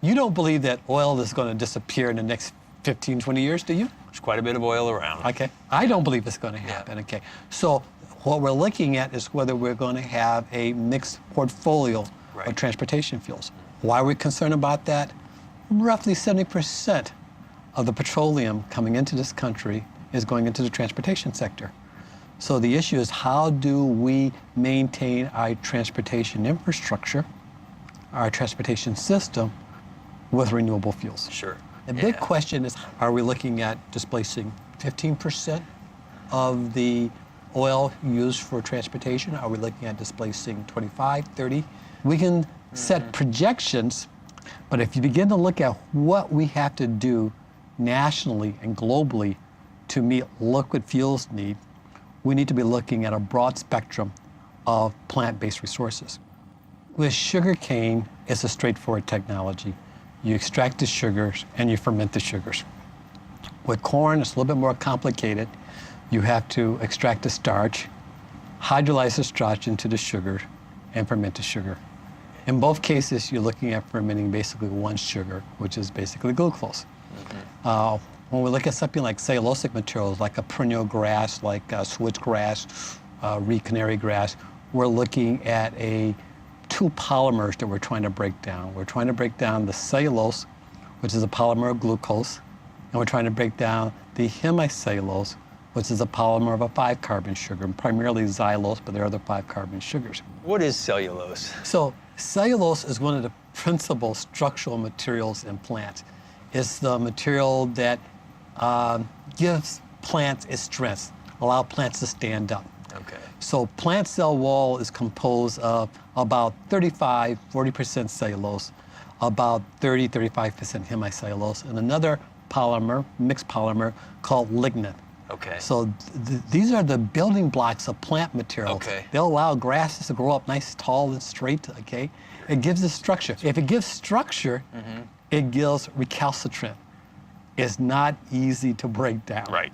You don't believe that oil is going to disappear in the next 15, 20 years, do you? There's quite a bit of oil around. Okay. I don't believe it's going to happen. Okay. So what we're looking at is whether we're going to have a mixed portfolio of transportation fuels. Why are we concerned about that? Roughly 70% of the petroleum coming into this country is going into the transportation sector. So the issue is, how do we maintain our transportation infrastructure, our transportation system, with renewable fuels? Sure. The big question is, are we looking at displacing 15% of the oil used for transportation? Are we looking at displacing 25, 30? We can set projections, but if you begin to look at what we have to do nationally and globally to meet liquid fuels need, we need to be looking at a broad spectrum of plant-based resources. With sugarcane, it's a straightforward technology. You extract the sugars and you ferment the sugars. With corn, it's a little bit more complicated. You have to extract the starch, hydrolyze the starch into the sugar, and ferment the sugar. In both cases, you're looking at fermenting basically one sugar, which is basically glucose. When we look at something like cellulosic materials, like a perennial grass, like switchgrass, reed canary grass, we're looking at two polymers that we're trying to break down. We're trying to break down the cellulose, which is a polymer of glucose, and we're trying to break down the hemicellulose, which is a polymer of a 5-carbon sugar, primarily xylose, but there are other 5-carbon sugars. What is cellulose? So cellulose is one of the principal structural materials in plants. It's the material that gives plants its strength, allow plants to stand up. Okay. So plant cell wall is composed of about 35–40% cellulose, about 30–35% hemicellulose, and another polymer, mixed polymer, called lignin. Okay. So these are the building blocks of plant materials. Okay. They'll allow grasses to grow up nice, tall, and straight, okay? It gives it structure. If it gives structure, it gives recalcitrant. It's not easy to break down. Right.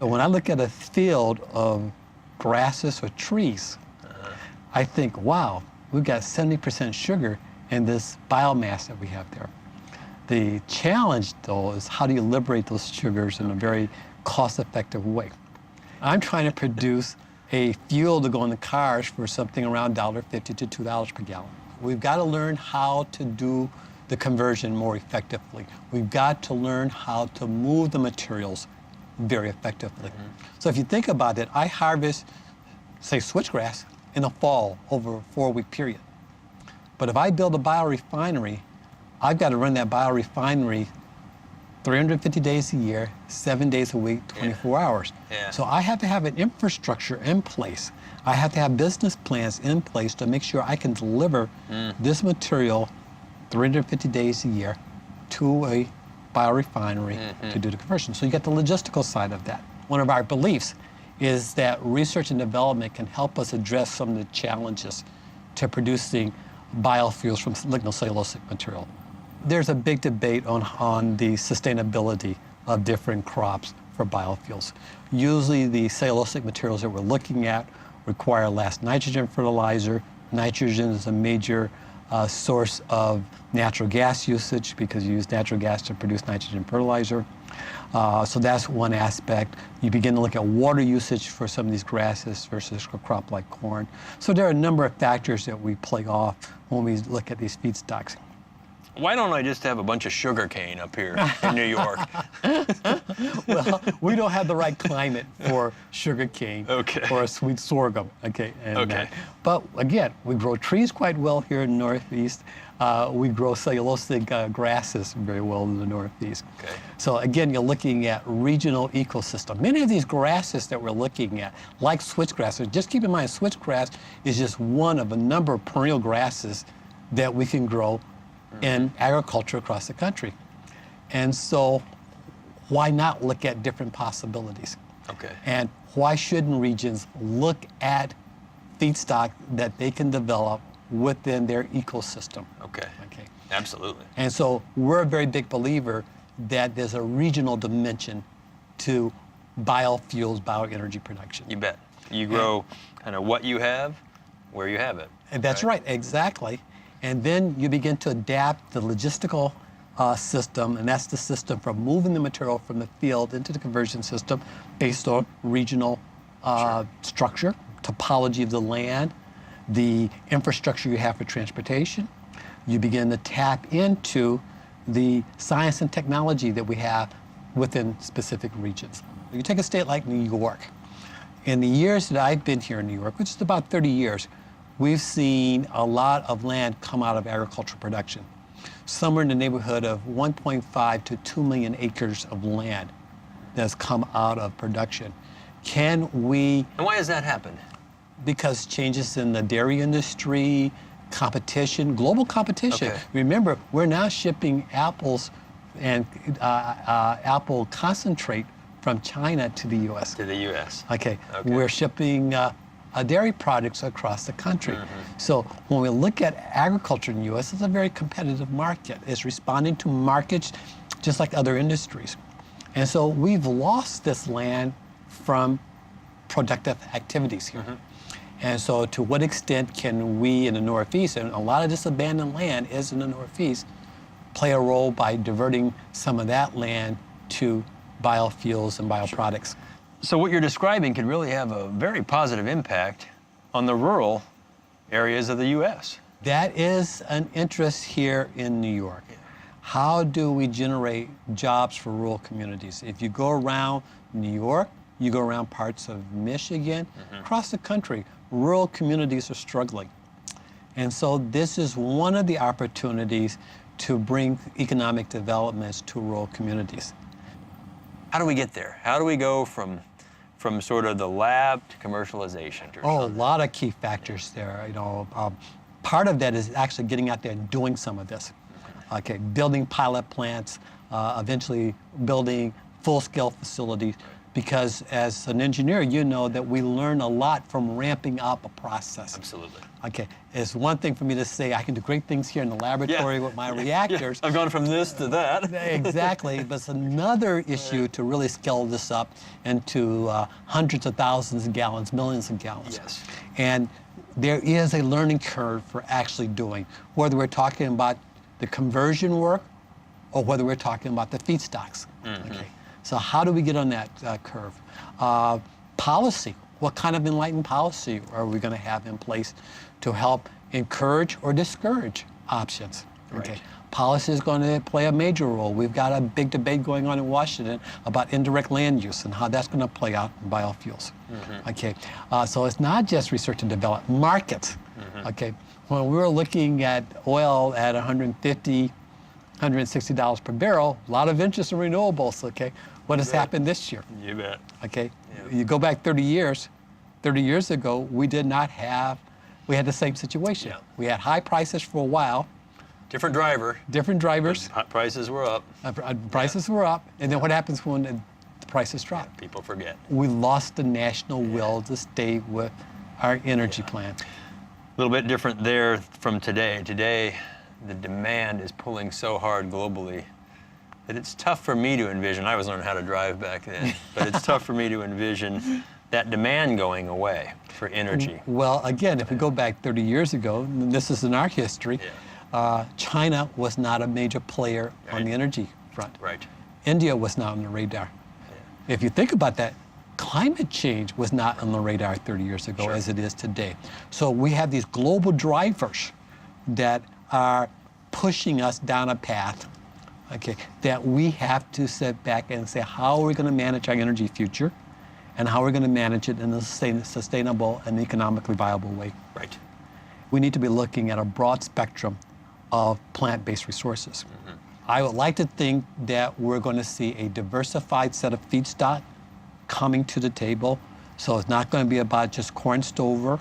But when I look at a field of grasses or trees, I think, wow, we've got 70% sugar in this biomass that we have there. The challenge, though, is how do you liberate those sugars in a very cost-effective way? I'm trying to produce a fuel to go in the cars for something around $1.50 to $2 per gallon. We've got to learn how to do the conversion more effectively. We've got to learn how to move the materials very effectively. So if you think about it, I harvest, say, switchgrass in the fall over a 4-week period. But if I build a biorefinery, I've got to run that biorefinery 350 days a year, 7 days a week, 24 hours. So I have to have an infrastructure in place. I have to have business plans in place to make sure I can deliver this material 350 days a year to a biorefinery to do the conversion. So you get the logistical side of that. One of our beliefs is that research and development can help us address some of the challenges to producing biofuels from lignocellulosic material. There's a big debate on the sustainability of different crops for biofuels. Usually the cellulosic materials that we're looking at require less nitrogen fertilizer. Nitrogen is a major source of natural gas usage because you use natural gas to produce nitrogen fertilizer. So that's one aspect. You begin to look at water usage for some of these grasses versus a crop like corn. So there are a number of factors that we play off when we look at these feedstocks. Why don't I just have a bunch of sugar cane up here in New York? Well, we don't have the right climate for sugar cane or a sweet sorghum. But again, we grow trees quite well here in the Northeast. We grow cellulosic grasses very well in the Northeast. So again, you're looking at regional ecosystem. Many of these grasses that we're looking at, like switchgrass, just keep in mind, switchgrass is just one of a number of perennial grasses that we can grow in agriculture across the country. And so why not look at different possibilities? And why shouldn't regions look at feedstock that they can develop within their ecosystem? Absolutely. And so we're a very big believer that there's a regional dimension to biofuels, bioenergy production. You bet. You grow kind of what you have, where you have it. And that's right, exactly. And then you begin to adapt the logistical system, and that's the system for moving the material from the field into the conversion system based on regional structure, topology of the land, the infrastructure you have for transportation. You begin to tap into the science and technology that we have within specific regions. You take a state like New York. In the years that I've been here in New York, which is about 30 years, we've seen a lot of land come out of agricultural production. Somewhere in the neighborhood of 1.5 to 2 million acres of land that's come out of production. Can we... And why has that happened? Because changes in the dairy industry, competition, global competition. Okay. Remember, we're now shipping apples and apple concentrate from China to the U.S. To the U.S. Okay. We're shipping dairy products across the country. So when we look at agriculture in the U.S., it's a very competitive market. It's responding to markets just like other industries. And so we've lost this land from productive activities here. And so to what extent can we in the Northeast, and a lot of this abandoned land is in the Northeast, play a role by diverting some of that land to biofuels and bioproducts? So what you're describing could really have a very positive impact on the rural areas of the U.S. That is an interest here in New York. How do we generate jobs for rural communities? If you go around New York, you go around parts of Michigan, across the country, rural communities are struggling. And so this is one of the opportunities to bring economic developments to rural communities. How do we get there? How do we go from sort of the lab to commercialization? A lot of key factors there. You know, part of that is actually getting out there and doing some of this. Okay, building pilot plants, eventually building full-scale facilities. Because as an engineer, you know that we learn a lot from ramping up a process. Absolutely. Okay, it's one thing for me to say I can do great things here in the laboratory with my reactors. I've gone from this to that. Exactly, but it's another issue to really scale this up into hundreds of thousands of gallons, millions of gallons. Yes. And there is a learning curve for actually doing, whether we're talking about the conversion work or whether we're talking about the feedstocks. Okay. So how do we get on that curve? Policy. What kind of enlightened policy are we going to have in place to help encourage or discourage options? Okay. Policy is going to play a major role. We've got a big debate going on in Washington about indirect land use and how that's going to play out in biofuels. Okay. So it's not just research and development, markets. Okay. When we were looking at oil at $150, $160 per barrel, a lot of interest in renewables, okay? What has happened this year? You bet. Okay, you go back 30 years. 30 years ago, we did not have, we had the same situation. We had high prices for a while. Different driver. Different drivers. Prices were up. Prices were up, and then what happens when the prices drop? People forget. We lost the national will to stay with our energy plan. A little bit different there from today. Today, the demand is pulling so hard globally that it's tough for me to envision. I was learning how to drive back then, but it's tough for me to envision that demand going away for energy. Well, again, if we go back 30 years ago, and this is in our history, China was not a major player on the energy front. India was not on the radar. If you think about that, climate change was not on the radar 30 years ago as it is today. So we have these global drivers that are pushing us down a path, okay, that we have to sit back and say, how are we going to manage our energy future, and how are we going to manage it in a sustainable and economically viable way? We need to be looking at a broad spectrum of plant-based resources. I would like to think that we're going to see a diversified set of feedstock coming to the table. So it's not going to be about just corn stover.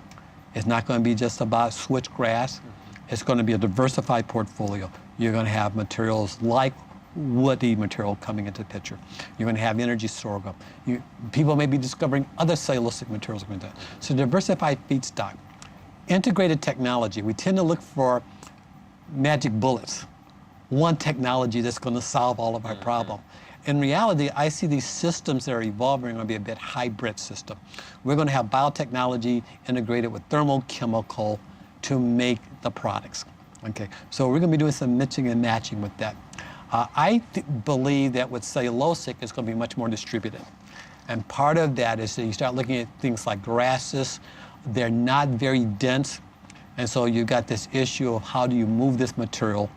It's not going to be just about switchgrass. It's going to be a diversified portfolio. You're going to have materials like woody material coming into the picture. You're going to have energy sorghum. People may be discovering other cellulosic materials. So diversified feedstock. Integrated technology. We tend to look for magic bullets. One technology that's going to solve all of our problems. In reality, I see these systems that are evolving are going to be a bit hybrid system. We're going to have biotechnology integrated with thermochemical to make the products. Okay, so we're going to be doing some mixing and matching with that. I believe that with cellulosic, it's going to be much more distributed. And part of that is that you start looking at things like grasses. They're not very dense. And so you've got this issue of how do you move this material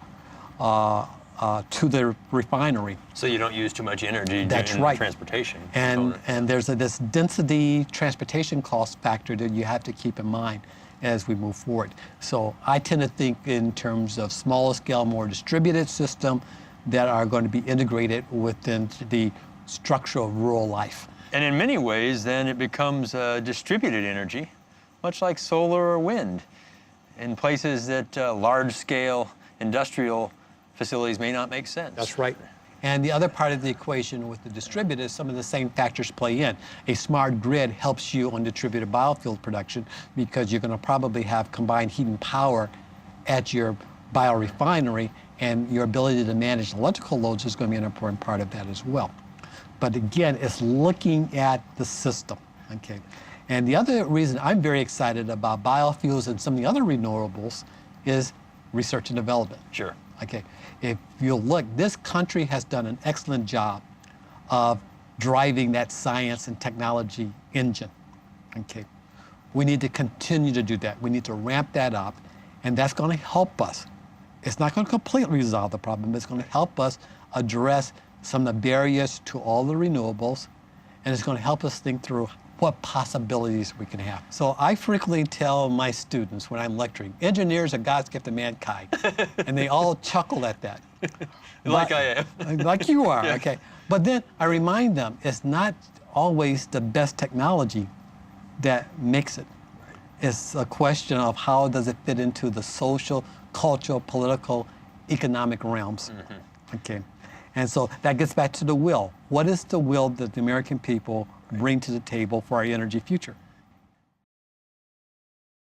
to the refinery. So you don't use too much energy in That's the right. transportation And component. there's this density transportation cost factor that you have to keep in mind as we move forward. So I tend to think in terms of smaller scale, more distributed system that are going to be integrated within the structure of rural life. And in many ways, then it becomes distributed energy, much like solar or wind, in places that large-scale industrial facilities may not make sense. That's right. And the other part of the equation with the distributed, some of the same factors play in. A smart grid helps you on distributed biofuel production because you're going to probably have combined heat and power at your biorefinery, and your ability to manage electrical loads is going to be an important part of that as well. But again, it's looking at the system, okay? And the other reason I'm very excited about biofuels and some of the other renewables is research and development. Sure. Okay, if you look, this country has done an excellent job of driving that science and technology engine, okay? We need to continue to do that. We need to ramp that up, and that's going to help us. It's not going to completely resolve the problem, but it's going to help us address some of the barriers to all the renewables, and it's going to help us think through what possibilities we can have. So I frequently tell my students when I'm lecturing, engineers are God's gift to mankind, and they all chuckle at that. Like I am. Like you are, Yeah. okay. But then I remind them, it's not always the best technology that makes it. It's a question of how does it fit into the social, cultural, political, economic realms, okay? And so that gets back to the will. What is the will that the American people bring to the table for our energy future?